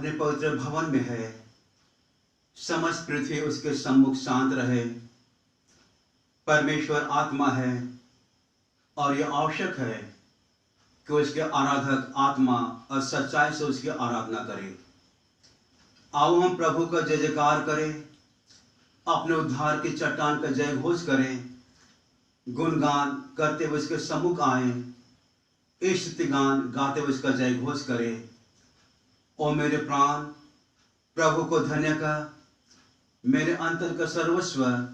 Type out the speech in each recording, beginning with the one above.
अपने पवित्र भवन में है। समस्त पृथ्वी उसके सम्मुख शांत रहे। परमेश्वर आत्मा है और यह आवश्यक है कि उसके आराधक आत्मा और सच्चाई से उसकी आराधना करें। आओ हम प्रभु का जय जयकार करें, अपने उद्धार की चट्टान का जय घोष करें, गुणगान करते हुए उसके सम्मुख आए, स्तुति गान गाते हुए उसका जय घोष करें। ओ मेरे प्राण प्रभु को धन्य कर, मेरे अंतर का सर्वस्व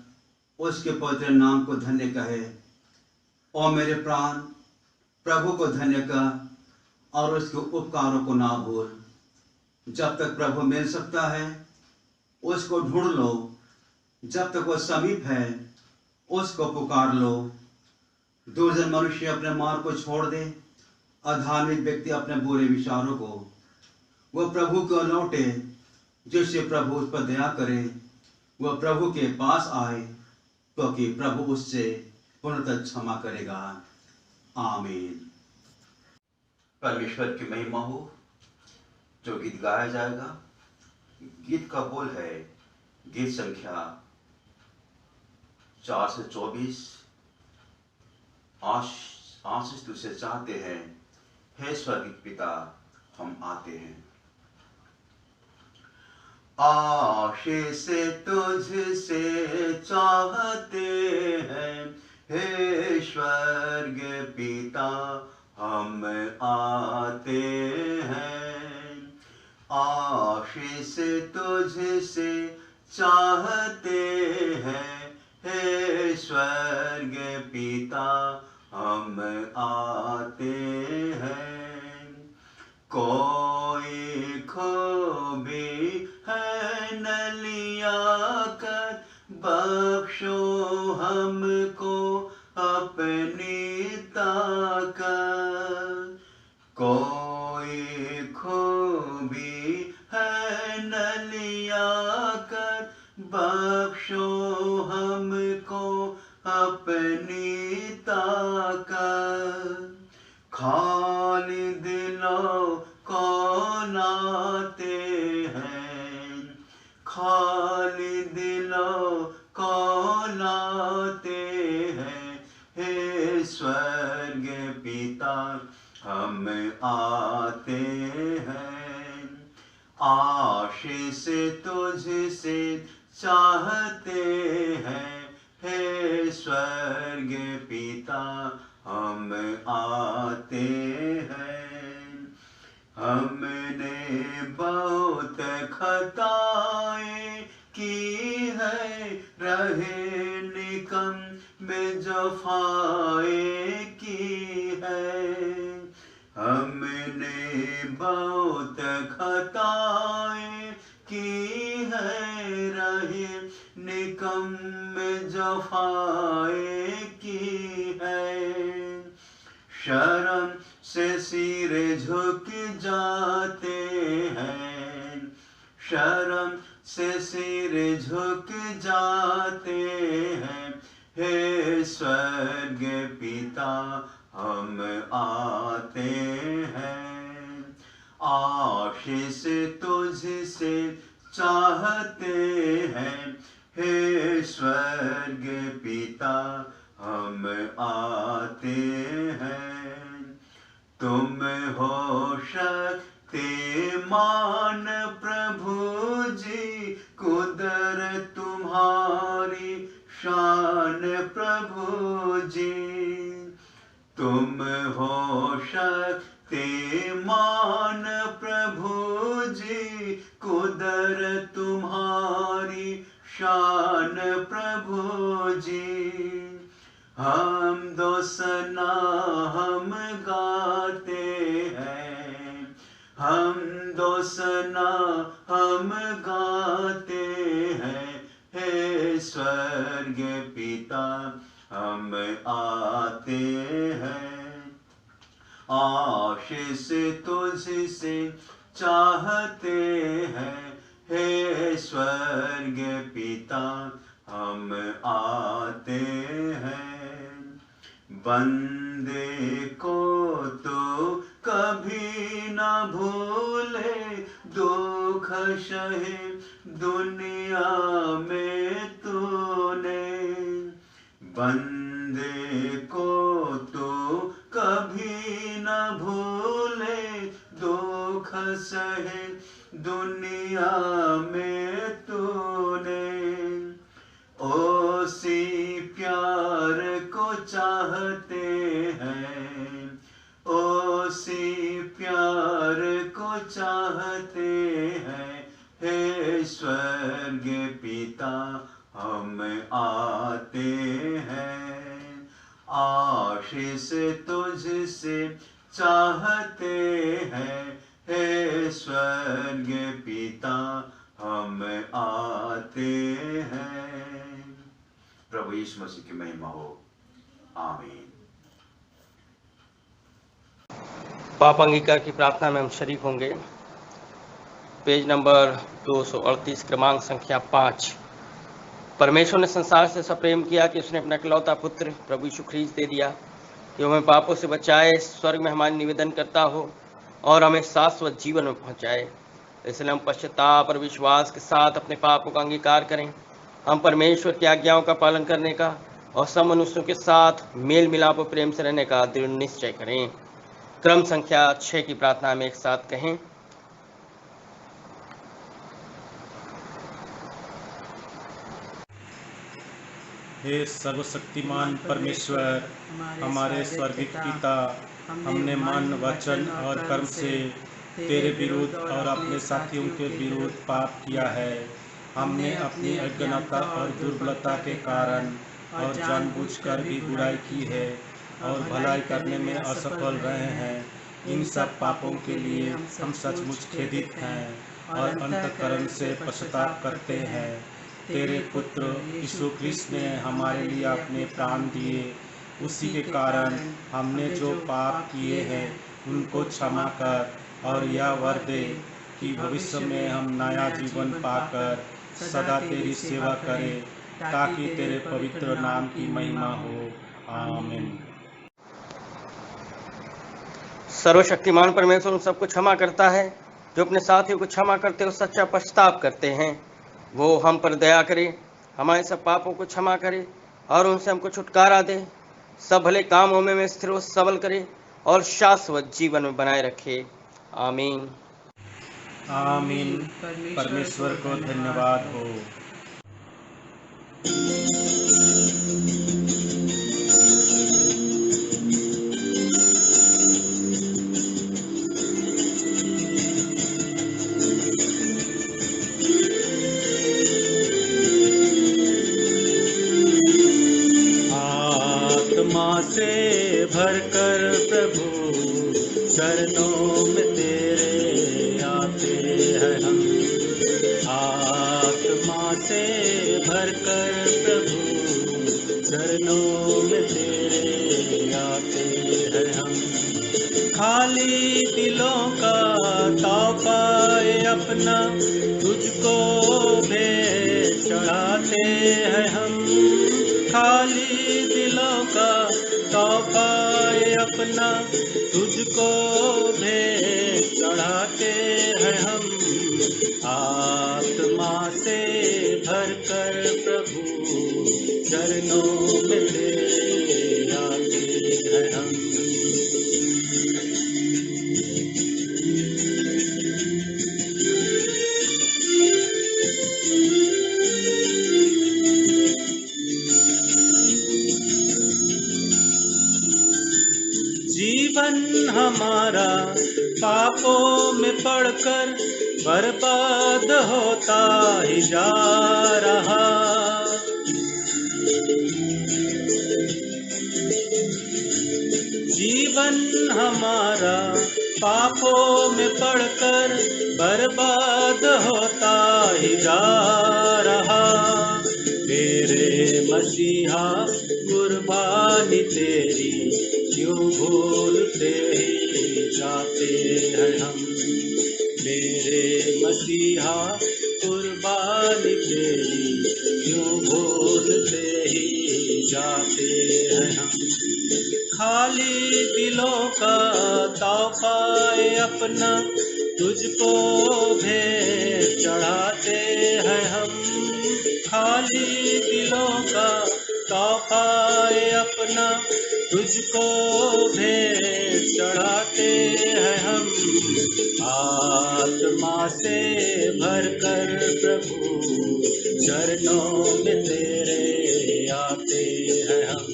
उसके पवित्र नाम को धन्य कहे। ओ मेरे प्राण प्रभु को धन्य कर और उसके उपकारों को ना भूल। जब तक प्रभु मिल सकता है उसको ढूंढ लो, जब तक वह समीप है उसको पुकार लो। दुर्जन मनुष्य अपने मार्ग को छोड़ दे, अधार्मिक व्यक्ति अपने बुरे विचारों को वह प्रभु को लौटे। जिससे प्रभु उस पर दया करे वह प्रभु के पास आए, क्योंकि प्रभु उससे पूर्णतः क्षमा करेगा। आमीन। परमेश्वर की महिमा हो। जो गीत गाया जाएगा, गीत का बोल है गीत संख्या 424। आशीष तुझसे चाहते हैं, हे स्वर्गीय पिता हम आते हैं। आशीष तुझसे चाहते हैं, हे स्वर्गीय पिता हम आते हैं। आशीष तुझसे चाहते हैं, हे स्वर्गीय पिता हम आते हैं। कोई खूबी है न लिया कर, बख्शो हमको अपनी ताकत। कोई खूबी है न लिया कर, बख्शो हमको अपनी ताकत। खाली दिलों को लाते हैं, खाली दिलों को लाते हैं, हे स्वर्गीय पिता हम आते हैं। आशीष तुझसे चाहते हैं, हे स्वर्गीय पिता हम आते हैं। हमने बहुत खताएं की है, रहे निकम में जफाएं की है। हमने बहुत खताएं की है, रहे निकम में जफाएं की है। शर्म से सिर झुक जाते हैं, शर्म से सिर झुक जाते हैं, हे स्वर्गीय पिता हम आते हैं। आशीष तुझसे चाहते हैं, हे स्वर्गीय पिता हम आते हैं। तुम हो शक्तिमान प्रभु जी, कुदरत तुम्हारी शान प्रभु जी। तुम हो शक्तिमान प्रभु जी, कुदरत तुम्हारी शान प्रभु जी। हम दोसना हम गाते हैं, हम दोसना हम गाते हैं, हे स्वर्गीय पिता हम आते हैं। आशीष तुझसे चाहते हैं, हे स्वर्गीय पिता हम आते हैं। बंदे को तो कभी न भूले, दो सहे दुनिया में तूने, बंदे को तो कभी न भूले, दुख सहे दुनिया में तूने। उसी प्यार को चाहते हैं, उसी प्यार को चाहते हैं। हे स्वर्गीय पिता हम आते हैं, आशीष तुझसे चाहते हैं। हे स्वर्गीय पिता हम आते हैं। प्रभु यीशु मसीह की महिमा हो, आमीन। पाप अंगीकार की प्रार्थना में हम शरीक होंगे। पेज नंबर 238, क्रमांक संख्या 5। परमेश्वर ने संसार से ऐसा प्रेम किया कि उसने अपना इकलौता पुत्र प्रभु यीशु ख्रीस्त दे दिया कि हमें पापों से बचाए, स्वर्ग में हमारी निवेदन करता हो और हमें शाश्वत जीवन में पहुंचाए। इसलिए हम पश्चाताप और विश्वास के साथ अपने पापों का अंगीकार करें। हम परमेश्वर की आज्ञाओं का पालन करने का और सब मनुष्यों के साथ मेल मिलाप और प्रेम से रहने का दृढ़ निश्चय करें। क्रम संख्या 6 की प्रार्थना में एक साथ कहें। हे सर्वशक्तिमान परमेश्वर, हमारे स्वर्गीय पिता, हमने मन, वचन और कर्म से तेरे विरुद्ध और अपने साथियों के विरुद्ध पाप किया है। हमने अपनी अज्ञानता और दुर्बलता के कारण और जानबूझकर भी बुराई की है और भलाई करने में असफल रहे हैं। इन सब पापों के लिए हम सचमुच खेदित हैं और अंतःकरण से पश्चाताप करते हैं। तेरे पुत्र यीशु ख्रीस्त ने हमारे लिए अपने प्राण दिए, उसी के कारण हमने जो पाप किए हैं उनको क्षमा कर और यह वर दे कि भविष्य में हम नया जीवन पाकर सदा तेरी सेवा करें, ताकि तेरे पवित्र नाम की महिमा हो, आमीन। सर्वशक्तिमान परमेश्वर उन सबको क्षमा करता है जो अपने साथियों को क्षमा करते और सच्चा पश्चाताप करते हैं। वो हम पर दया करे, हमारे सब पापों को क्षमा करे और उनसे हमको छुटकारा दे, सब भले कामों में स्थिर और सबल करे और शाश्वत जीवन में बनाए रखे, आमीन। आमीन। परमेश्वर को धन्यवाद हो। आत्मा से भरकर प्रभु चरणों में तेरे आते हैं हम। आत्मा से भरकर प्रभु चरणों में तेरे आते हैं हम। खाली दिलों का ताव पाए अपना तुझको भेंट चढ़ाते हैं हम। खाली दिलों का ताव पाए अपना तुझको भेंट चढ़ाते हैं हम। आत्मा से भरकर प्रभु चरणों में तेरे आते हैं हम। जीवन हमारा पापों में पड़कर बर्बाद होता ही जा रहा। जीवन हमारा पापों में पड़कर बर्बाद होता ही जा रहा। मेरे मसीहा कुर्बानी तेरी क्यों भूलते ही जाते हैं हम। मेरे मसीहा कुर्बानी तेरी क्यों भूलते ही जाते हैं हम। खाली दिलों का ताव पाए अपना तुझको भेंट चढ़ाते हैं हम, खाली दिलों का तोहफा अपना तुझको भेंट चढ़ाते हैं हम। आत्मा से भरकर प्रभु चरणों में तेरे आते हैं हम।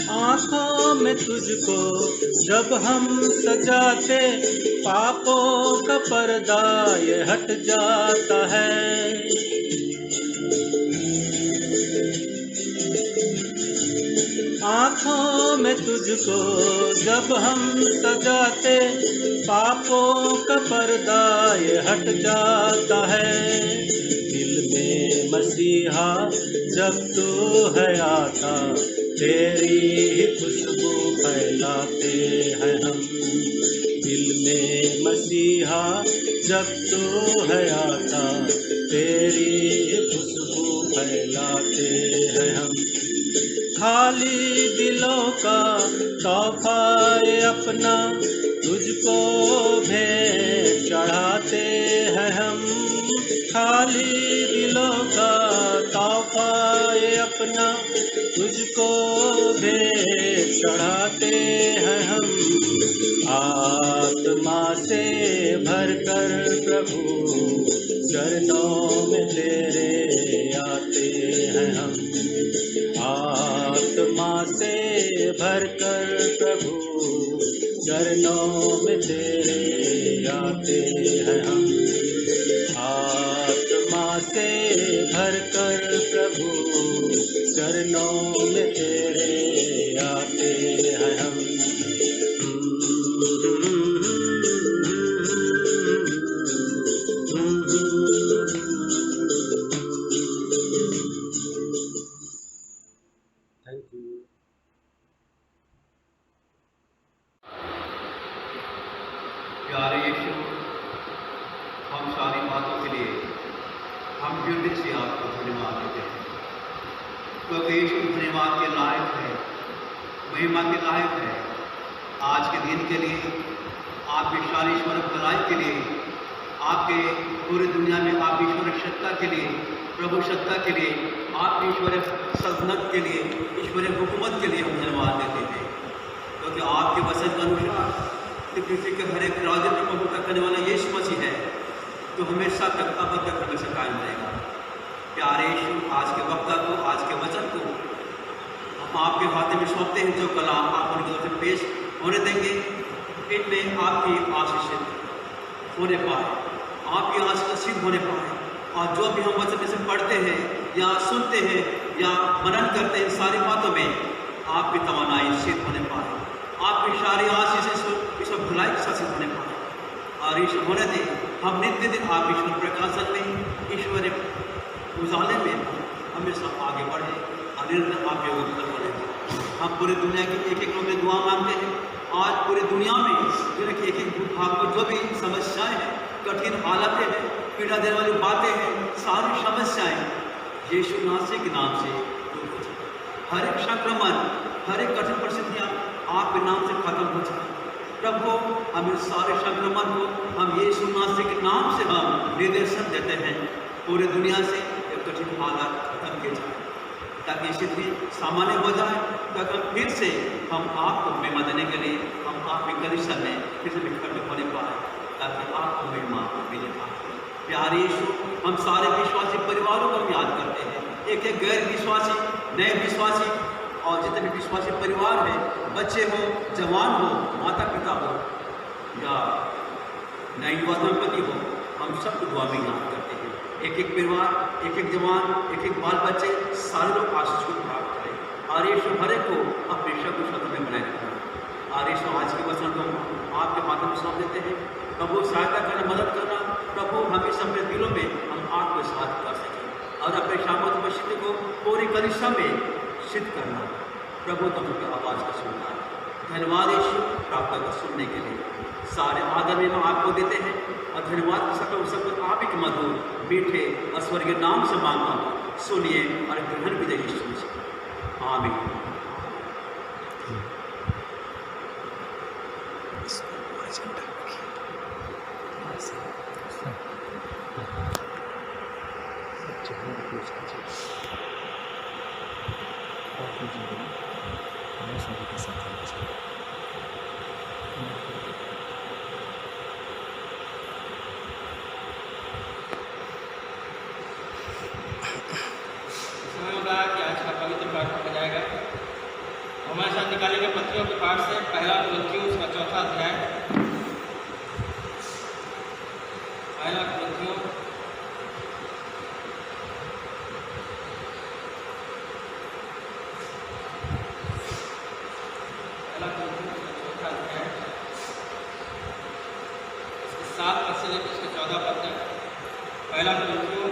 आँखों में तुझको जब हम सजाते, पापों का पर्दा ये हट जाता है। आँखों में तुझको जब हम सजाते, पापों का पर्दा ये हट जाता है। दिल में मसीहा जब तू है आता, तेरी ही खुशबू फैलाते हैं हम। दिल में मसीहा जब तू है आता, तेरी ही खुशबू फैलाते हैं हम। खाली दिलों का तोहफा अपना तुझको भेंट चढ़ाते हैं हम। खाली दिलों का तोहफा अपना तुझको भेंट चढ़ाते हैं हम। आत्मा से भरकर प्रभु चरणों में तेरे आते हैं हम। आत्मा से भरकर प्रभु चरणों में तेरे आते हैं हम। आत्मा से भरकर प्रभु चरणों में तेरे आते हैं हम। Thank you. प्यारे यीशु, हम सारी बातों के लिए हम हृदय से आपको धन्यवाद देते हैं, क्योंकि यीशु धन्यवाद के लायक है, महिमा के लायक है। आज के दिन के लिए, आपके शालीश्वर भलाई के लिए, आपके पूरी दुनिया में आपकी ईश्वर सत्ता के लिए, प्रभु सत्ता के लिए, आपकी ईश्वर सल्तनत के लिए, ईश्वरीय हुकूमत के लिए हम धन्यवाद देते हैं, क्योंकि आपके वचन के अनुसार कि पृथ्वी के हर एक राज्य में प्रभुता करने वाला यीशु मसीह है, तो हमेशा तक अब तक हमेशा कायम रहेगा। प्यारे यीशु, आज के वक्ता को, आज के वचन को हम आपके हाथ में सौंपते हैं। जो कलाम आप उनकी तरफ से पेश होने देंगे, इनमें आपकी आशीष होने पाए, आपकी आशीष सिद्ध होने पाए, और जो भी हम वचन में से पढ़ते हैं या सुनते हैं या मनन करते हैं, सारी बातों में आपकी तवानाई सिद्ध होने पाए, आपकी सारी आशीष ईश्वर भलाई के साथ सिद्ध होने पाए। और ईश्वर होने दें हम नित्य दिन आप ईश्वर प्रकाशन में, ईश्वर उजाले में हमेशा आगे बढ़े और निरंतर आपके उत्तर बने। हम पूरी दुनिया की एक एक लोग में दुआ मांगते हैं। आज पूरी दुनिया में दुनिया की एक एक भाग में जो भी समस्याएं हैं, कठिन हालतें हैं, पीड़ा देने वाली बातें हैं, सारी समस्याएं यीशु नासरी के नाम से दूर हो जाए। हर एक संक्रमण, हर एक कठिन परिस्थितियाँ आपके नाम से खत्म हो जाए। प्रभु, हम इस सारे संक्रमण को हम यीशु नासरी के नाम से हम निर्देशन देते हैं, पूरी दुनिया से एक कठिन हालत खत्म किए जाए, ताकि स्थिति सामान्य हो जाए, ताकि फिर से हम आपको महिमा देने के लिए हम आपकी कलीसिया में फिर से इकट्ठे होने पाए, ताकि आपको महिमा मिले पाए। प्यारे यीशु, हम सारे विश्वासी परिवारों को हम याद करते हैं, एक एक गैर विश्वासी, नए विश्वासी और जितने भी विश्वासी परिवार हैं, बच्चे हो, जवान हो, माता पिता हो या नए युवा दंपति हो, हम सबको दुआ में याद करते हैं। एक एक परिवार, एक एक जवान, एक एक बाल बच्चे, सारे लोग आशीष को प्राप्त करें और यीशु हरे को अपने शब्द शब्द में बनाए रखें। और यीशु आज के वचन को आपके हाथों में सौंप देते हैं। प्रभु, सहायता करना, मदद करना। प्रभु, हमेशा अपने दिलों में हम आपको साथ कर सकें और अपने शामत मस्जिद को पूरी कलीसिया में सिद्ध करना, प्रभु तुम की आवाज़ को सुनना। धन्यवाद यीशु प्रार्थना को सुनने के लिए। सारे आदर में हम आपको देते हैं और धन्यवाद सब कुछ आप ही के मधुर मीठे और स्वर्गीय नाम से मांगता हूँ। सुनिए और ग्रहण भी यीशु। आमीन। हमारे साथ निकालेंगे पत्रियों के पाठ से पहला कुरिन्थियों उसका चौथा अध्याय। पहला कुरिन्थियों उसका चौथा अध्याय 7 पद से लेकर उसके 14 पद तक। पहला कुरिन्थियों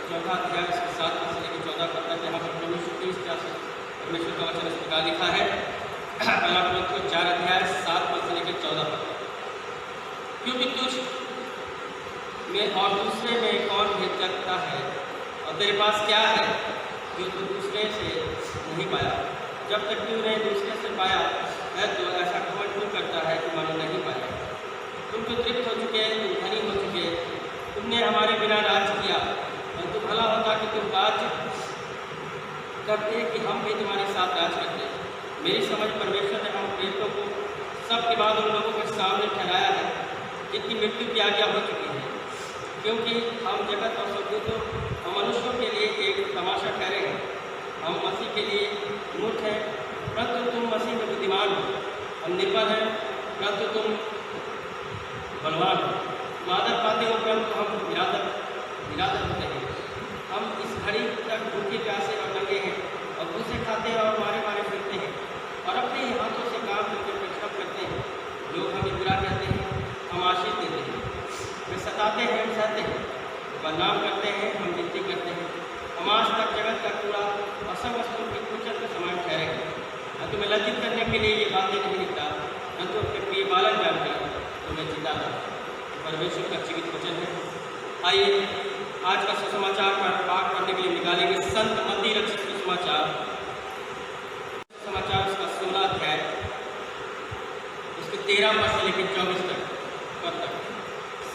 चौथा अध्याय इसके 7 पद से लेकर 14 पद तक। यहाँ पर परमेश्वर का वचन इस प्रकार लिखा है। पहला कुरिन्थियों 4 अध्याय 7 पद से लेकर 14 पद। क्योंकि तुझ में और दूसरे में कौन भेद करता है, और तेरे पास क्या है जो तू दूसरे से नहीं पाया? जब तक तू उन्हें दूसरे से पाया है तो ऐसा घमंड क्यों करता है कि मानो नहीं पाया? तुम तो तृप्त हो चुके, तुम धनी हो चुके, तुमने हमारे बिना राज किया, और तो भला होता कि तुम राज करते कि हम भी तुम्हारे साथ राज करते। मेरी समझ परमेश्वर ने हम प्रेरितों को सबके बाद उन लोगों के सामने ठहराया है जिनकी मृत्यु की आज्ञा हो चुकी है, क्योंकि हम जगत और स्वर्गदूतों और मनुष्यों के लिए एक तमाशा ठहरे हैं। हम मसीह के लिए मूर्ख हैं, परंतु तुम मसीह में बुद्धिमान हो। हम निर्बल हैं, परंतु तुम बलवान हो। तुम आदर पाते हो, परंतु हम निरादर होते हैं। हम इस घड़ी तक भूखे प्यासे और नंगे हैं, और भूसे खाते हैं और मारे मारे फिरते हैं, और अपने ही हाथों से काम करके परिश्रम करते हैं। लोग हमें बुरा कहते हैं, हम आशीष देते हैं। वे सताते हैं, हम सहते हैं। बदनाम करते हैं, हम विनती करते हैं। हम आज तक जगत का कूड़ा और सब वस्तुओं की कुचल के समान ठहरे हैं। मैं तुम्हें लज्जित करने के लिए ये बातें नहीं लिखता, परंतु अपने प्रिय बालक जानकर तुम्हें जिताता। परमेश्वर का जीवित वचन है। आइए आज का सुसमाचार पर पाठ करने के लिए निकालेंगे संत मत्ती रचित सुसमाचार उसका 16 अध्याय उसके 13 पद से लेकर 24 तक।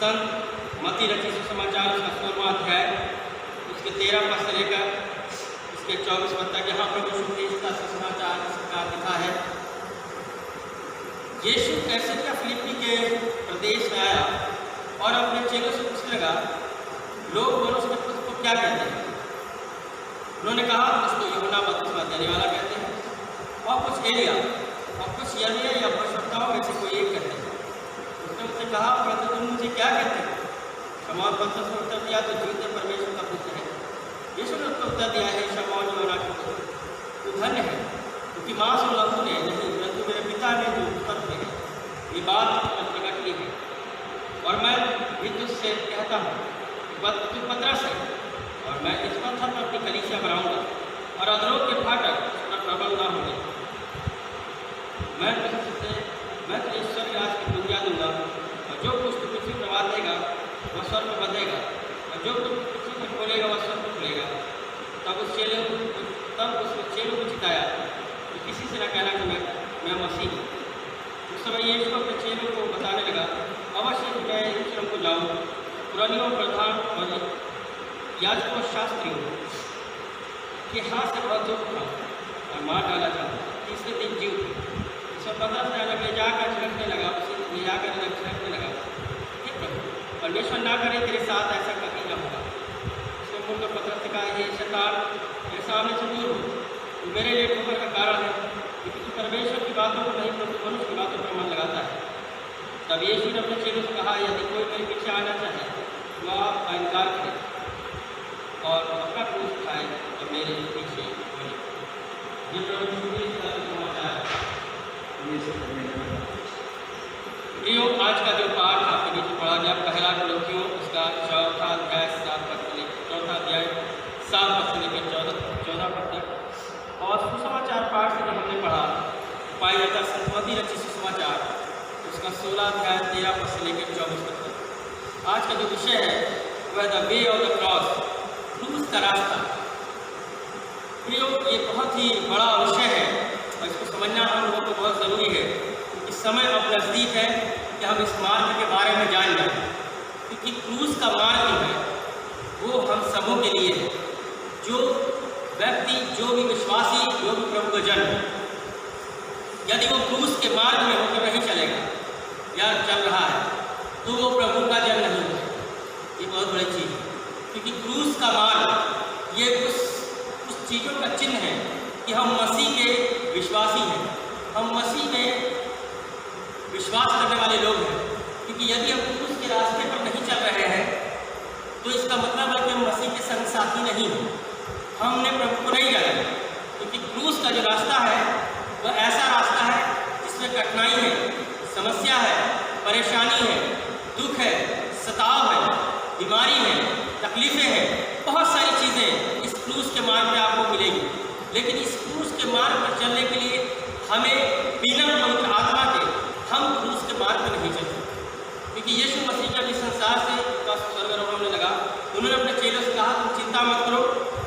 संत मत्ती रचित सुसमाचार उसका 16वां अध्याय उसके 13 पद से लेकर उसके 24 पद तक। यहाँ प्रभु यीशु क्रिस्त का सुसमाचार इस प्रकार लिखा है। यीशु कैसरिया फिलिप्पी के प्रदेश में आया और अपने चेलों से पूछने लगा, लोग मनुष्य के पुत्र को क्या कहते हैं? उन्होंने कहा, कुछ तो यूहन्ना बपतिस्मा देने वाला कहते हैं, और कुछ एलिया, और कुछ यर्मिया या भविष्यवक्ताओं में से कोई एक कहते हैं। उसने उससे कहा, परंतु तुम मुझे क्या कहते हैं? शमौन पतरस ने उत्तर दिया, तो जीवित परमेश्वर का पुत्र है। यीशु ने उसको उत्तर दिया, है शमौन योना के पुत्र, तू धन्य है, क्योंकि मांस और लहू ने नहीं, परंतु मेरे पिता ने जो उत्तर में है ये बात प्रकट की है। और मैं भी तुझसे कहता हूँ, तू पतरस है, और मैं इस पत्थर पर अपनी कलीसिया बनाऊंगा, और अधरों के फाटक उस पर प्रबल न होंगे। मैं तुझे ईश्वर राज की दुनिया दूंगा, और जो कुछ तू पृथ्वी पर बांधेगा वह स्वर्ग पर बंधेगा, और जो कुछ पृथ्वी पर खोलेगा वह स्वर्ग पर खुलेगा। तब उस चेलों को चिताया कि किसी से न कहना कि मैं मसीह हूँ। उस समय यीशु अपने चेलों को बताने लगा, अवश्य मैं यरूशलेम को जाऊँ, पुरानियों प्रधान और याजकों और शास्त्रियों के हाथ से बहुत दुख उठा और मार डाला था। तीसरे दिन जीव सब 15 से अलग ले जाकर छिड़कने लगा, उसे ले जाकर अलग छिड़कने लगा। हे प्रभु, परमेश्वर ना करे तेरे साथ ऐसा कभी न होगा। उसने मुंह पर पत्थर से कहा, हे शैतान, मेरे सामने से दूर हो, तू मेरे लिए ठोकर का कारण है, क्योंकि तू परमेश्वर की बातों को नहीं परंतु मनुष्य की बातों पर मन लगाता है। तब यीशु ने अपने चेलों से कहा, यदि कोई मेरे पीछे आना चाहे तो आप का इनकार करें और अपना क्रूस उठाए और मेरे पीछे बने। ये प्रियो, आज का जो पाठ आपके बीच पढ़ा गया, पहला कुरिन्थियों उसका 4 अध्याय 7 पद से लेकर 14 अध्याय 7 पद से लेकर 14 16 अध्याय 13 पद से लेकर 24 पद तक। आज का जो विषय है वह the way of the cross, क्रूस का रास्ता। प्रियो, ये बहुत ही बड़ा विषय है और इसको समझना हम लोगों को बहुत ज़रूरी है। क्योंकि समय अब नज़दीक है कि हम इस मार्ग के बारे में जान जाएं, क्योंकि क्रूस का मार्ग जो है वो हम सबों के लिए है। जो व्यक्ति, जो भी विश्वासी, जो भी प्रभु का जन है, यदि वो क्रूस के मार्ग में होकर नहीं चलेगा या चल रहा है तो वो प्रभु का जन नहीं है। ये बहुत बड़ी चीज़ है, क्योंकि क्रूस का मार्ग ये उस चीज़ों का चिन्ह है कि हम मसीह के विश्वासी हैं, हम मसीह में विश्वास करने वाले लोग हैं। क्योंकि यदि हम क्रूस के रास्ते पर नहीं चल रहे हैं तो इसका मतलब है कि हम मसीह के संग साथी नहीं हैं, हमने प्रभु को नहीं जाना। क्योंकि क्रूस का जो रास्ता है वह ऐसा रास्ता है जिसमें कठिनाई है, समस्या है, परेशानी है, दुख है, सताव है, बीमारी है, तकलीफ़ें हैं, बहुत सारी चीज़ें इस क्रूस के मार्ग में आपको मिलेगी। लेकिन इस क्रूस के मार्ग पर चलने के लिए हमें बिना पवित्र आत्मा के हम क्रूस के मार्ग पर नहीं चल सकते। क्योंकि यीशु मसीह जब इस संसार से स्वर्गारोहण होने लगा, उन्होंने अपने चेलों से कहा, तुम चिंता मत करो,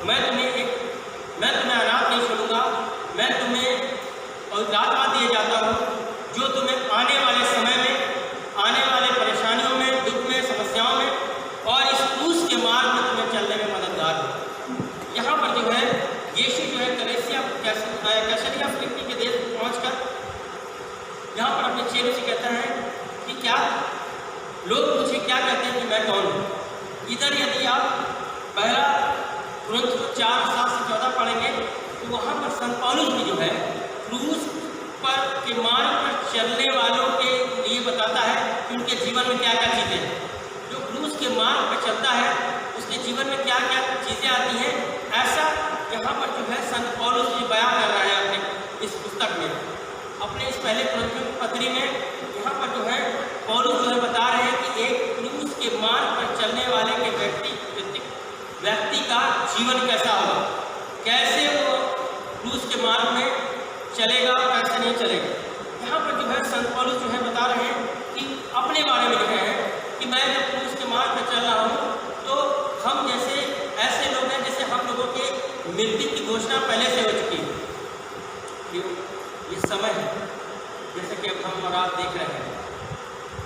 मैं तुम्हें अनाथ नहीं छोड़ूंगा, मैं तुम्हें पवित्र आत्मा दिए जाता हूँ जो तुम्हें आने वाले समय में, आने वाले परेशानियों में, दुख में, समस्याओं में और इस क्रूस के मार्ग में तुम्हें चलने में मददगार हो। यहाँ पर जो है यीशु जो है कैसरिया फिलिप्पी के देश में पहुँचकर यहाँ पर अपने चेलों से कहता है कि क्या लोग मुझे क्या कहते हैं कि मैं कौन हूँ। इधर यदि आप पहला कुरिन्थियों 4:7-14 पढ़ेंगे तो वहाँ पर संत पौलुस भी जो है क्रूस पर के मार्ग पर चलने वालों के लिए बताता है कि उनके जीवन में क्या क्या चीज़ें हैं। जो क्रूस के मार्ग पर चलता है उसके जीवन में क्या क्या चीज़ें आती हैं, ऐसा यहाँ पर जो है संत पौलुस जी बयान कर रहा है अपने इस पुस्तक में, अपने इस पहले कुरिन्थियों की पत्री में। यहाँ पर जो है पौलुस जो है बता रहे हैं कि एक क्रूस के मार्ग पर चलने वाले के व्यक्ति का जीवन कैसा होगा, कैसे वो क्रूस के मार्ग में चलेगा, कैसे नहीं चलेगा। यहाँ पर जो है संत पौलुस जो है बता रहे हैं कि अपने बारे में लिखे हैं कि मैं जब क्रूस के मार्ग पर चल रहा हूँ तो हम जैसे ऐसे लोग हैं जैसे हम लोगों के मृत्यु की घोषणा पहले से हो चुकी है। ये समय है जैसे कि अब हम और आप देख रहे हैं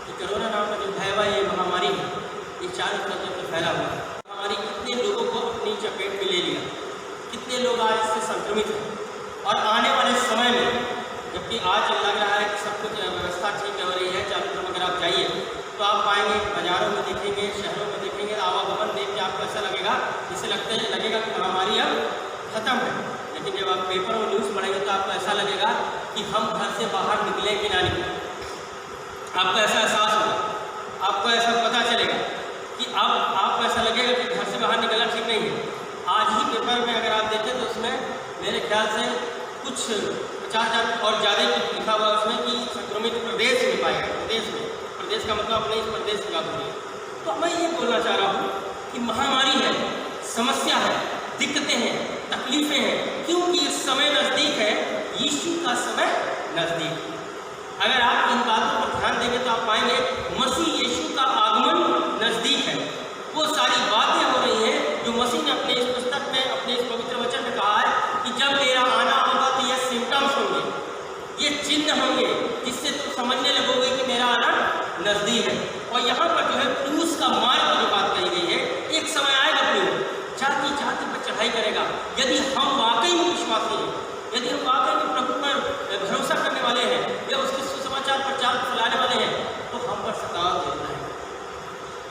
कि कोरोना नाम का जो भयावह ये महामारी है, ये चारों तरफ जब फैला हुआ है, हमारी कितने लोगों को अपनी चपेट में ले लिया, कितने लोग आज इससे संक्रमित हैं। और आने वाले समय में, जबकि आज लग रहा है कि सब कुछ व्यवस्था ठीक हो रही है, चारों तरफ अगर आप जाइए तो आप पाएंगे बाज़ारों में देखेंगे, शहरों में देखेंगे, आवागमन देख के आपको ऐसा लगेगा जैसे लगेगा कि महामारी अब खत्म है। लेकिन जब आप पेपर और न्यूज़ पढ़ेंगे तो आपको ऐसा लगेगा कि हम घर से बाहर निकले कि ना निकले। आपको ऐसा एहसास होगा, आपको ऐसा पता चलेगा कि अब आपको ऐसा लगेगा कि घर से बाहर निकलना ठीक नहीं है। आज ही पेपर में अगर आप देखें तो उसमें मेरे ख्याल से कुछ 50,000 और ज़्यादा लिखा हुआ उसमें कि संक्रमित प्रदेश में पाया गया। प्रदेश का मतलब अपने इस प्रदेश की बात हो रही है। तो मैं ये बोलना चाह रहा हूँ कि महामारी है, समस्या है, दिक्कतें हैं, तकलीफ़ें हैं, क्योंकि ये समय नज़दीक है, यीशु का समय नज़दीक है। अगर आप इन बातों पर ध्यान देंगे तो आप पाएंगे मसीह यीशु का आगमन नज़दीक है। वो सारी बातें हो रही हैं जो मसीह ने अपने इस पुस्तक में, अपने इस पवित्र वचन में कहा है कि जब मेरा आना होगा तो ये सिम्टम्स होंगे, ये चिन्ह होंगे जिससे तुम समझने लगोगे कि मेरा आना नज़दीक है। और यहाँ पर जो है क्रूस का मार्ग की जो बात कही गई है, एक समय आएगा प्रभु जाति जाति पर चढ़ाई करेगा। यदि हम वाकई में विश्वासी हैं, यदि हम वाकई में प्रभु पर भरोसा करने वाले हैं या उसके सुसमाचार प्रचार फैलाने वाले हैं तो हम पर सताव देना है।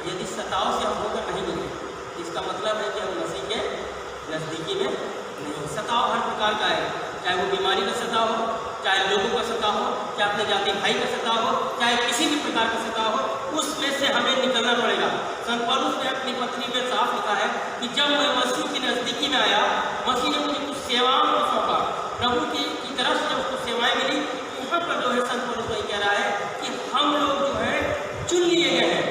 यदि सताव से हम होकर नहीं मिले इसका मतलब है कि हम मसीह के नज़दीकी में नहीं। सताव हर प्रकार का है, चाहे वो बीमारी का सताव हो, चाहे लोगों का सताव हो, चाहे अपने जाति भाई का सताव हो, चाहे किसी भी प्रकार का सताव हो, उसमें से हमें निकलना पड़ेगा। संत पौलुस ने अपनी पत्री में साफ लिखा है कि जब मैं मसीह की नज़दीकी में आया, मसीह ने मुझे कुछ सेवाओं को सौंपा, प्रभु की तरफ से जब उसको सेवाएँ मिली। यहाँ पर जो है संत पौलुस ये कह रहा है कि हम लोग जो है चुन लिए गए हैं,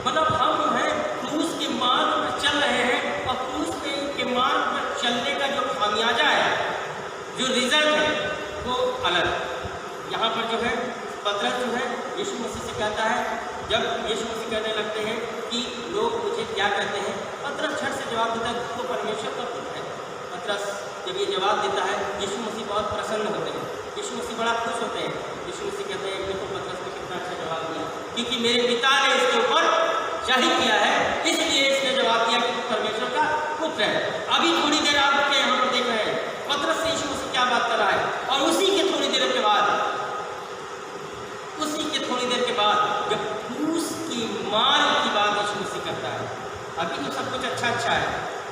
मतलब हम जो है क्रूस के मार्ग पर चल रहे हैं और क्रूस के मार्ग पर चलने का जो खामियाजा है, जो रिजल्ट है वो अलग। यहाँ पर जो है पतरस जो है यीशु मसीह से मसीह कहता है, जब यीशु मसीह कहने लगते हैं कि लोग मुझे क्या कहते हैं, पतरस झट से जवाब देता है, तो परमेश्वर का पुत्र है। पतरस जब ये जवाब देता है, यीशु मसीह बहुत प्रसन्न होते हैं, यीशु मसीह बड़ा खुश होते हैं। यीशु मसीह कहते हैं, देखो पतरस ने कितना अच्छा जवाब दिया, क्योंकि मेरे पिता ने इसके ऊपर जाहिर किया है, इसलिए इसने जवाब दिया कि परमेश्वर का पुत्र है। अभी थोड़ी देर आपके यहाँ पर देख रहे हैं पतरस से यीशु मसीह क्या बात कर रहा है, और उसी के थोड़ी देर के बाद जब क्रूस की मार की बात यीशु मसीह करता है। अभी तो सब कुछ अच्छा है,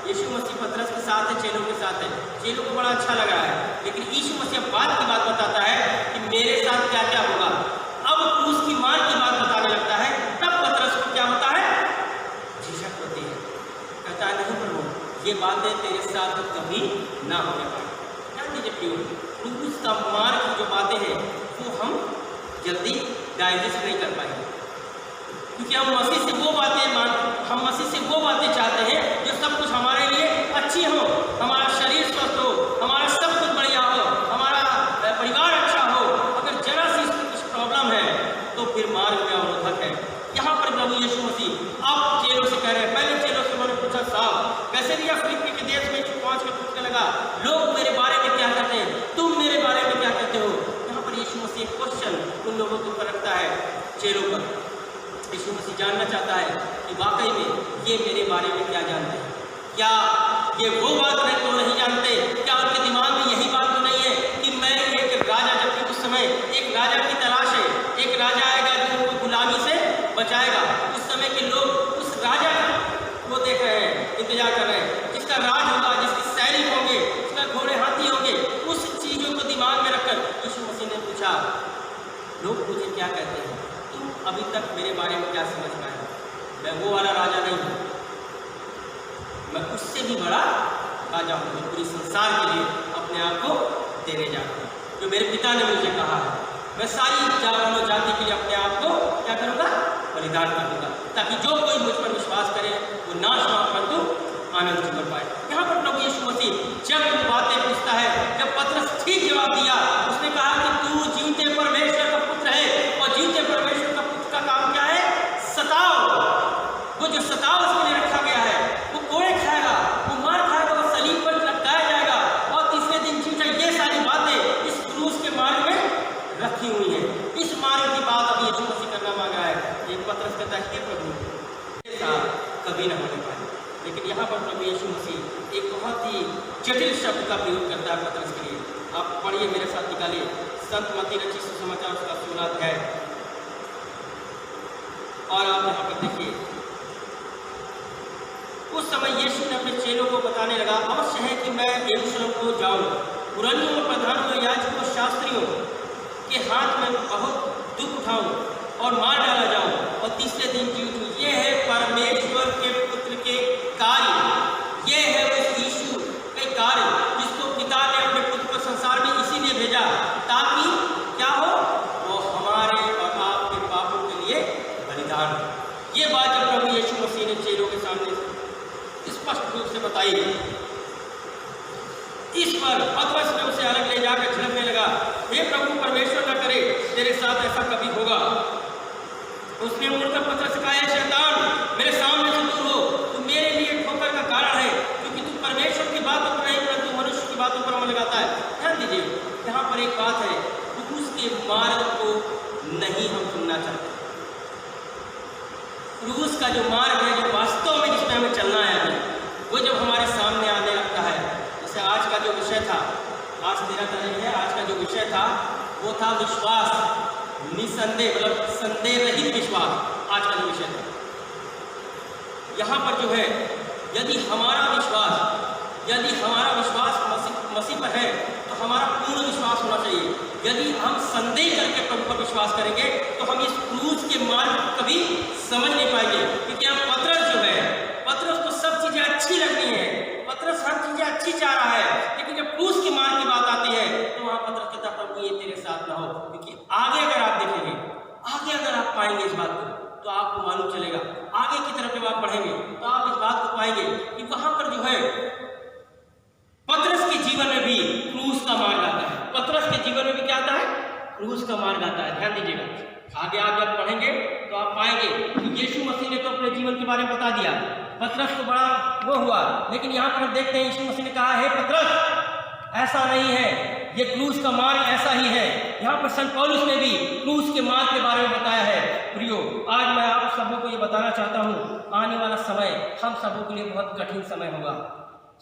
यीशु मसीह पतरस के साथ है, चेलों के साथ है, चेलों को बड़ा अच्छा लग रहा है, लेकिन यीशु मसीह बात की बात बताता है कि मेरे साथ क्या क्या होगा। अब क्रूस की मार की बात बताने लगता है, तब पतरस को क्या होता है, झिझक होती है। कहता है, नहीं प्रभु, ये बातें तेरे साथ तो कभी ना होने पाए। क्रूस का मार की जो बातें हैं वो हम जल्दी डाइजेस्ट नहीं कर पाएंगे, क्योंकि हम मसीह से वो बातें चाहते हैं जो सब कुछ हमारे लिए अच्छी हो, हमारा शरीर स्वस्थ हो, हमारा सब कुछ बढ़िया हो, हमारा परिवार अच्छा हो। अगर जरा सी इसमें कुछ प्रॉब्लम है तो फिर मार्ग में अवरोधक है। यहाँ पर प्रभु यीशु मसीह आप चेलों से कह रहे हैं, पहले चेलों से उन्होंने पूछा, साहब कैसे दिया फिलिप्पी के देश में पहुँच कर पूछने लगा, लोग मेरे बारे में क्या कहते हैं, तुम मेरे बारे में क्या कहते हो। यहाँ पर यीशु मसीह एक क्वेश्चन उन लोगों के ऊपर रखता है, चेलों पर। यीशु मसीह जानना चाहता है कि वाकई में ये मेरे बारे में क्या जानते हैं, क्या ये वो बात नहीं जानते, क्या उनके दिमाग में यही बात तो नहीं है कि मैं एक राजा, जबकि उस समय एक राजा की तलाश है, एक राजा आएगा जो उनको गुलामी से बचाएगा। उस समय के लोग उस राजा का वो देख रहे हैं, इंतजार कर रहे हैं, जिसका राज होगा, जिसके सैनिक होंगे, जिसका घोड़े हाथी होंगे। उस चीज़ों को दिमाग में रखकर यीशु मसीह ने पूछा, लोग मुझे क्या कहते हैं, तुम अभी तक मेरे बारे में क्या समझ पाए। मैं वो वाला राजा नहीं हूँ, मैं उससे भी बड़ा राजा हूँ, मैं पूरी संसार के लिए अपने आप को देने जा रहा हूँ, जो मेरे पिता ने मुझे कहा है। मैं सारी मानव जाति के लिए अपने आप को क्या करूँगा, बलिदान कर दूँगा, ताकि जो कोई मुझ पर विश्वास करे वो नाश ना परंतु आनंद जीवन पाए। यहाँ पर प्रभु यीशु मसीह जब बातें पूछता है, जब पतरस ठीक जवाब दिया, उसने कहा कि तू जीवते परमेश्वर का पुत्र है, और जीवते परमेश्वर का पुत्र का काम क्या है, सताओ। वो जो सताव उसके लिए रखा गया है, वो कोड़े खाएगा, वो मार खाएगा, वो सलीब पर लटकाया जाएगा, और तीसरे दिन जीवित। ये सारी बातें इस क्रूस के मार्ग में रखी हुई है। इस मार्ग की बात अभी यीशु मसीह करना मांगा है। एक पतरस कहता है, प्रभु कभी न होने पाए। लेकिन यहाँ पर प्रभु यीशु मसीह एक बहुत ही जटिल शब्द का प्रयोग करता है पतरस के लिए। आप पढ़िए, मेरे साथ निकालिए संत मत्ती रचित सुसमाचार उसका 16 अध्याय, और आप यहाँ पर देखिए, उस समय यीशु ने अपने चेलों को बताने लगा, अवश्य है कि मैं यरूशलेम को जाऊँ, पुरनियों और प्रधानों और याजकों और शास्त्रियों के हाथ में बहुत दुख उठाऊँ और मार डाला जाऊँ, और तीसरे दिन जी उठूँ। ये है परमेश्वर के पुत्र के कार्य, ये है उस यीशु के कार्य जिसको पिता ने अपने पुत्र को संसार में इसीलिए भेजा, ताकि क्या हो, वो हमारे और आपके पापों के लिए बलिदान हो। ये बात जब प्रभु यीशु मसीह ने चेलों के सामने स्पष्ट रूप से बताई, इस पर पतरस ने उसे अलग ले जाकर झिड़कने लगा, हे प्रभु, परमेश्वर न करे तेरे साथ ऐसा कभी होगा। उसने मुड़कर पतरस से कहा, शैतान, मेरे सामने से दूर हो, तू मेरे लिए ठोकर का कारण है, क्योंकि तू परमेश्वर की बातों पर नहीं परंतु मनुष्य की बातों पर अमल लगाता है। ध्यान दीजिए, यहाँ पर एक बात है, क्रूस के मार्ग को नहीं हम सुनना चाहते। क्रूस का जो मार्ग है, जो वास्तव में जिसमें हमें चलना है, वो जब हमारे सामने आने लगता है, जैसे आज का जो विषय था, आज 13 तारीख है, आज का जो विषय था वो था विश्वास, निसंदेह, मतलब संदेह रहित विश्वास। आज का जो विषय था, यहाँ पर जो है, यदि हमारा विश्वास मसीह पर है तो हमारा पूर्ण विश्वास होना चाहिए। यदि हम संदेह करके प्रभु पर विश्वास करेंगे तो हम इस क्रूस के मार्ग को कभी समझ नहीं पाएंगे, क्योंकि हम पतरस जो है, पतरस को सब चीज़ें अच्छी लगनी है, पतरस हर चीज़ें अच्छी चाह रहा है, लेकिन जब क्रूस के मार्ग की बात आती है तो वहाँ पतरस कहता, प्रभु ये तेरे साथ ना हो। क्योंकि आगे अगर आप देखेंगे, आगे अगर आप पाएंगे इस बात को, तो आपको मालूम चलेगा, आगे की तरफ जब आप बढ़ेंगे तो आप इस बात को पाएंगे कि वहाँ पर जो है पतरस के जीवन में भी क्रूस का मार्ग आता है। पतरस के जीवन में भी क्या आता है, क्रूस का मार्ग आता है। ध्यान दीजिएगा, आगे आप जब पढ़ेंगे जीवन के बारे में बता दिया। पतरस तो बड़ा वो हुआ, लेकिन यहाँ पर हम देखते हैं यीशु मसीह ने कहा, हे पतरस ऐसा नहीं है, ये क्रूस का मार्ग ऐसा ही है। यहाँ पर संत पौलुस ने भी क्रूस के मार्ग के बारे में बताया है। प्रियो, आज मैं आप सबों को ये बताना चाहता हूँ, आने वाला समय हम सबों के लिए बहुत कठिन समय होगा।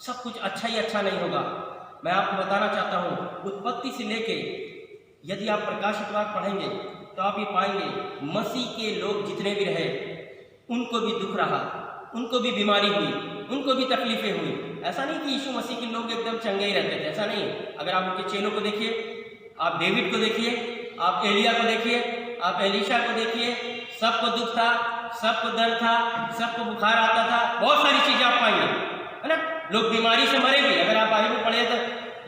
सब कुछ अच्छा ही अच्छा नहीं होगा। मैं आपको बताना चाहता हूँ, उत्पत्ति से लेके यदि आप प्रकाशित वाक्य पढ़ेंगे तो आप ये पाएंगे, मसीह के लोग जितने भी रहे उनको भी दुख रहा, उनको भी बीमारी हुई, उनको भी तकलीफें हुई। ऐसा नहीं कि यीशु मसीह के लोग एकदम चंगे ही रहते थे, ऐसा नहीं। अगर आप उनके चेलों को देखिए, आप डेविड को देखिए, आप एलिया को देखिए, आप एलीशा को देखिए, सबको दुख था, सबको दर्द था, सबको बुखार आता था, बहुत सारी चीजें आप पाएंगे, है ना। लोग बीमारी से मरे भी। अगर आप बाइबल में पढ़े तो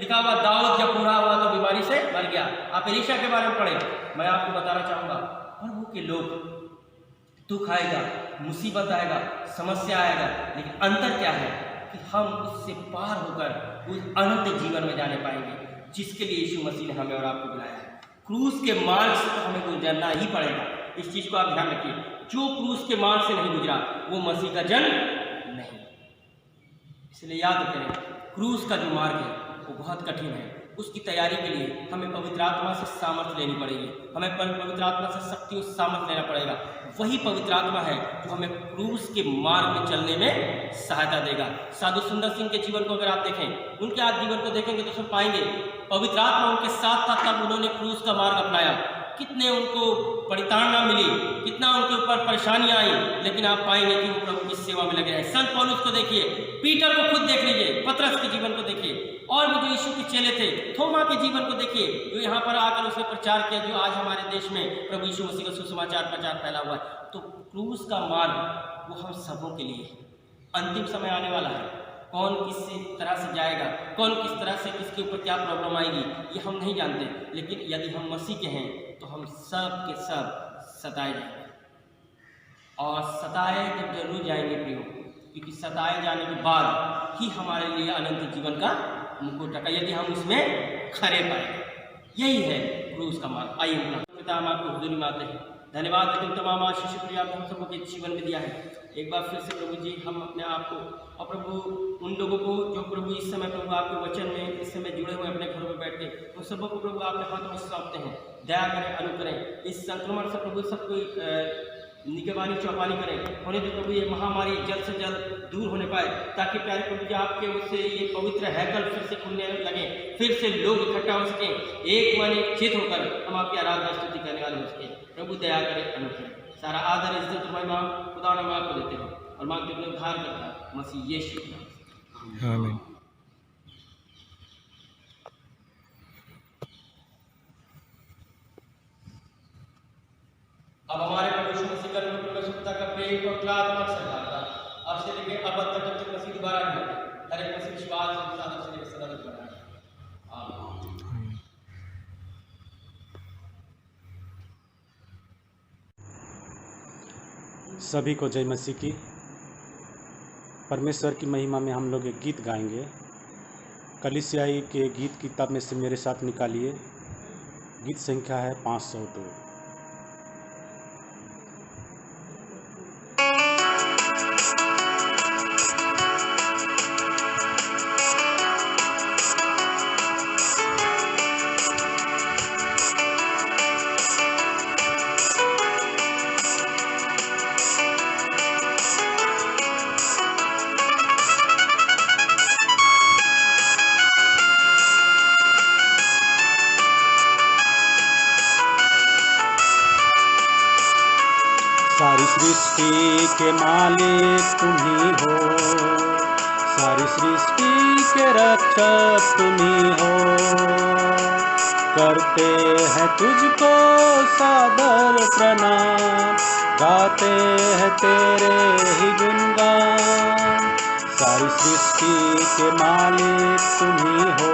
लिखा हुआ, दाऊद जब बूढ़ा हुआ तो बीमारी से मर गया। आप एलीशा के बारे में पढ़े। मैं आपको बताना चाहूँगा, प्रभु के लोग, दुख आएगा, मुसीबत आएगा, समस्या आएगा, लेकिन अंतर क्या है कि हम उससे पार होकर उस अनंत जीवन में जाने पाएंगे, जिसके लिए यीशु मसीह ने हमें और आपको बुलाया है। क्रूस के मार्ग से तो हमें गुजरना ही पड़ेगा। इस चीज़ को आप ध्यान रखिए, जो क्रूस के मार्ग से नहीं गुजरा वो मसीह का जन नहीं। इसलिए याद करें, क्रूस का जो मार्ग है वो बहुत कठिन है। उसकी तैयारी के लिए हमें पवित्र आत्मा से सामर्थ्य लेनी पड़ेगी, हमें पवित्र आत्मा से शक्ति और सामर्थ्य लेना पड़ेगा। वही पवित्र आत्मा है जो हमें क्रूस के मार्ग में चलने में सहायता देगा। साधु सुंदर सिंह के जीवन को अगर आप देखें, उनके आप जीवन को देखेंगे तो उसमें पाएंगे पवित्र आत्मा उनके साथ था, तब उन्होंने क्रूस का मार्ग अपनाया। कितने उनको परिताड़ना मिली, कितना उनके ऊपर परेशानियां आई, लेकिन आप पाएंगे कि वो प्रभु की सेवा में लगे रहे। संत पौलुस को देखिए, पीटर को खुद देख लीजिए, पतरस के जीवन को देखिए, और भी जो यीशु के चेले थे, थोमा के जीवन को देखिए, जो यहाँ पर आकर उसने प्रचार किया, जो आज हमारे देश में प्रभु यीशु मसीह का सुसमाचार प्रचार फैला हुआ है। तो क्रूस का मार्ग वो हम सबों के लिए अंतिम समय आने वाला है। कौन किस तरह से जाएगा, कौन किस तरह से, किसके ऊपर क्या प्रॉब्लम आएगी, ये हम नहीं जानते। लेकिन यदि हम मसीह के हैं तो हम सब के सब सताए जाएंगे, और सताए जब जरूर जाएंगे प्रियो, क्योंकि सताए जाने के बाद ही हमारे लिए अनंत जीवन का मुकुट है, यदि हम उसमें खरे पाएंगे। यही है क्रूस का मार्ग। आइए पिता, हम आपको हुजूरी में आते हैं। धन्यवाद है तुम तमाम आशीष शुक्रिया हम सबों के जीवन में दिया है। एक बार फिर से प्रभु जी, हम अपने आप को और प्रभु उन लोगों को जो प्रभु इस समय प्रभु आपके वचन में इस समय जुड़े हुए अपने घरों में बैठ के, उन सबों को प्रभु आपके हाथों में सौंपते हैं। दया करें, अनुकरें, इस संक्रमण से प्रभु सबको निगरानी चौपानी करें, होने तो प्रभु ये महामारी जल्द से जल्द दूर होने पाए, ताकि प्यारे प्रभु जी आपके उससे ये पवित्र हैकल फिर से खुलने लगे, फिर से लोग इकट्ठा हो सकें, एक मन एक चित होकर हम आपकी आराधना स्तुति करने वाले हो सकें। प्रभु दया करें, अनुकरें। सारा आदर इज्जत तुम्हारी मांग खुदा नाम आपको देते हैं और मांगते अपने उद्धार करता मसीह यीशु के नाम। आमीन। अब हमारे प्रभु यीशु मसीह का परमेश्वर का प्रेम और प्रार्थना सहायता अब से लेके अब तक जब तक मसीह दोबारा नहीं आते, हर एक मसीह विश्वास के साथ से लेकर सदा तक बना है। आमीन। सभी को जय मसीह की। परमेश्वर की महिमा में हम लोग एक गीत गाएंगे। कलीसियाई के गीत किताब में से मेरे साथ निकालिए, गीत संख्या है 502। सारी सृष्टि के मालिक तुम ही हो, सारी सृष्टि के रक्षक तुम ही हो। करते हैं तुझको सादर प्रणाम, गाते हैं तेरे ही गुणगान। सारी सृष्टि के मालिक तुम ही हो,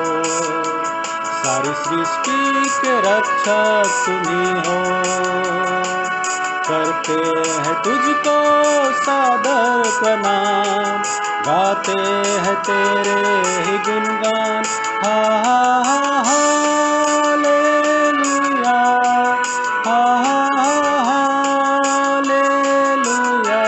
सारी सृष्टि के रक्षक तुम ही हो। करते हैं तुझको सादर प्रणाम, गाते हैं तेरे ही गुणगान। हा हा हा हालेलुया, हा हा हालेलुया,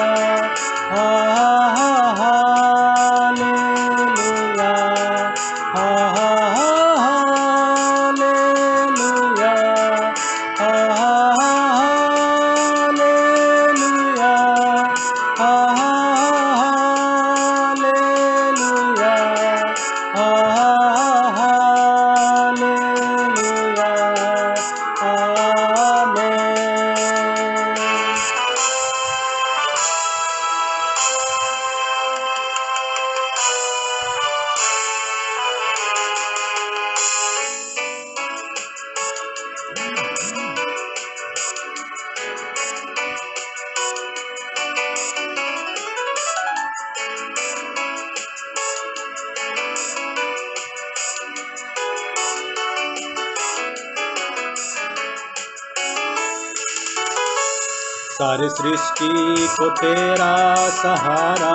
सारी सृष्टि को तेरा सहारा,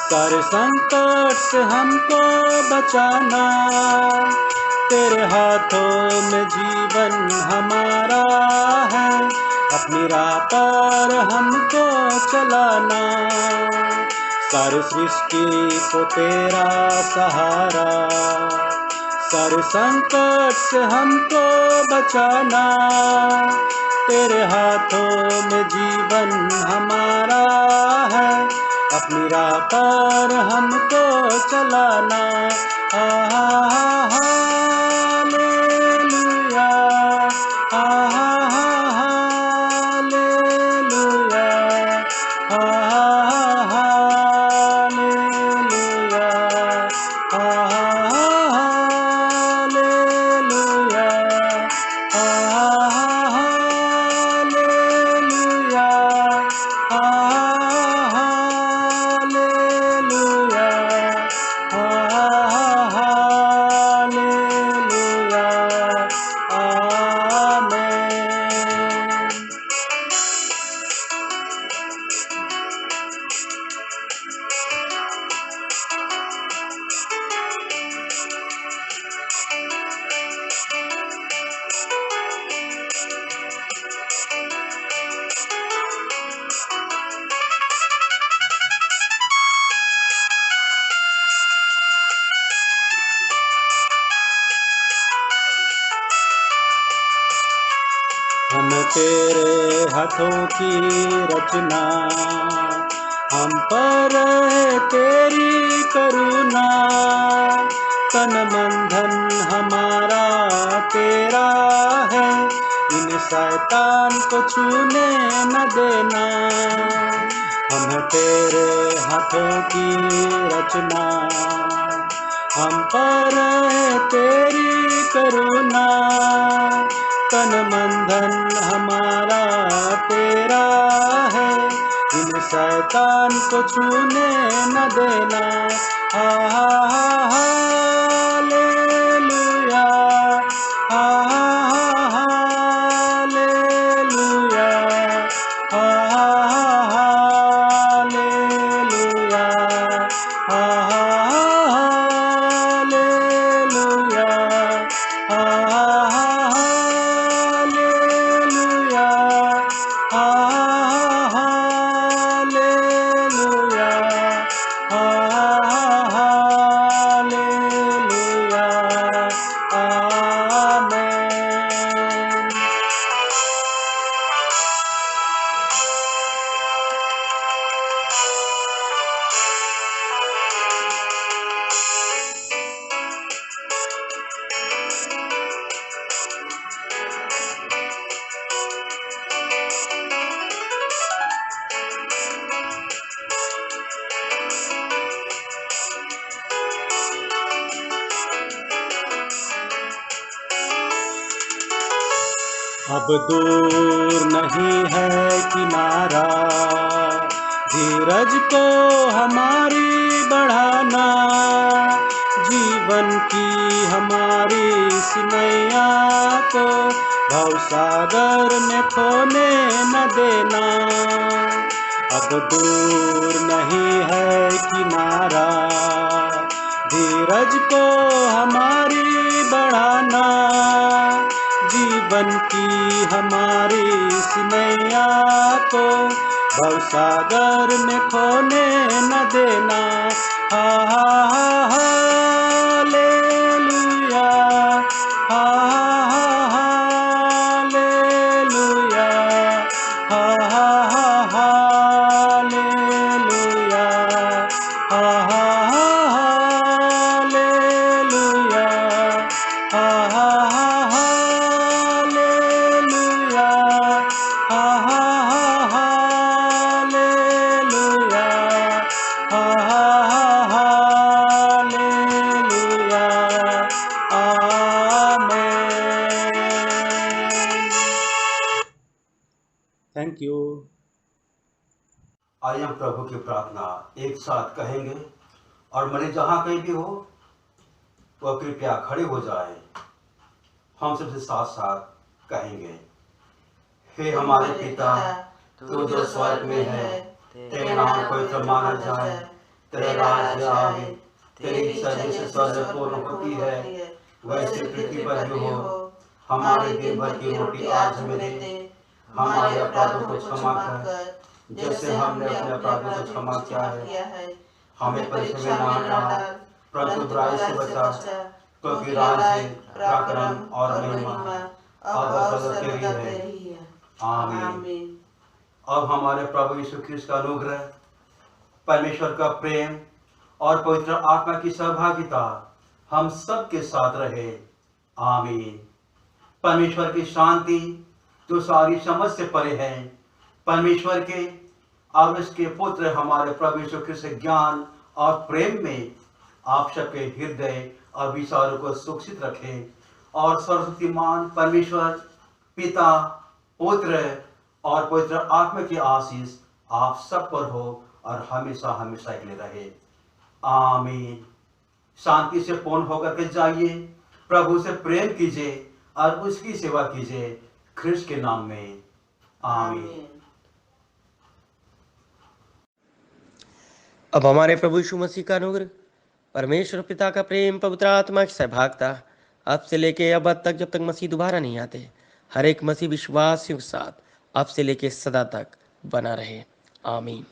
सारे संकट से हमको बचाना, तेरे हाथों में जीवन हमारा है, अपनी राह पर हमको चलाना। सारी सृष्टि को तेरा सहारा, सारे संकट से हमको बचाना, तेरे हाथों में जीवन हमारा है, अपनी राह पर हमको चलाना। Hallelujah, hallelujah, hallelujah, hallelujah, hallelujah, hallelujah, hallelujah, amen. हम तेरे हाथों की रचना, हम पर है तेरी करुणा, तन मन धन हमारा तेरा है, इन शैतान को छूने न देना। हम तेरे हाथों की रचना, हम पर है तेरी करुणा, तन मन धन हमारा तेरा है, इन शैतान को छूने न देना। Hallelujah, hallelujah, hallelujah, hallelujah, hallelujah, hallelujah, hallelujah, amen. अब दूर नहीं है किनारा, धीरज को हमारी बढ़ाना, जीवन की हमारी सिनैया को भवसागर में खोने न देना। अब दूर नहीं है किनारा, धीरज को हमारी बढ़ाना, जीवन की हमारी सिनैया को भवसागर में खोने न देना। Hallelujah, hallelujah, hallelujah, hallelujah, hallelujah, hallelujah, hallelujah, amen. Thank you. आइए हम प्रभु की प्रार्थना एक साथ कहेंगे, और मने जहाँ कहीं भी हो तो कृपया खड़े हो जाए। हम सबसे साथ साथ कहेंगे। हे हमारे पिता तू जो स्वर्ग में है, तेरे नाम पवित्र माना जाए, तेरे राज्य आए, तेरी इच्छा जैसे स्वर्ग में पूर्ण होती है वैसे पृथ्वी पर भी हो। हमारे दिन भर की रोटी आज हमें दे, हमारे अपराधों को क्षमा कर जैसे हमने अपने अपराधों को क्षमा किया है। हमें परीक्षा में ना डाल, परंतु बुराई से बचा, क्योंकि राज्य, पराक्रम और महिमा अब सदा तेरी है। आमीन। अब हमारे प्रभु यीशु ख्रिस्त का अनुग्रह, परमेश्वर का प्रेम और पवित्र आत्मा की सहभागिता हम सब के साथ रहे। आमीन। परमेश्वर की शांति जो सारी समझ से परे है, परमेश्वर के और उसके पुत्र हमारे प्रभु यीशु ख्रिस्त के ज्ञान और प्रेम में आप सबके हृदय और विचारों को सुरक्षित रखें। और सर्वशक्तिमान परमेश्वर पिता, पुत्र और पवित्र आत्मा की आशीष आप सब पर हो और हमेशा हमेशा के लिए रहे। आमीन। शांति से पूर्ण होकर के जाइए, प्रभु से प्रेम कीजिए और उसकी सेवा कीजिए ख्रिस्त के नाम में। आमीन। अब हमारे प्रभु यीशु मसीह का अनुग्रह, परमेश्वर पिता का प्रेम, पवित्र आत्मा की सहभागिता अब से लेके अब तक, जब तक मसीह दोबारा नहीं आते, हर एक मसीह विश्वासियों के साथ अब से लेके सदा तक बना रहे। आमीन।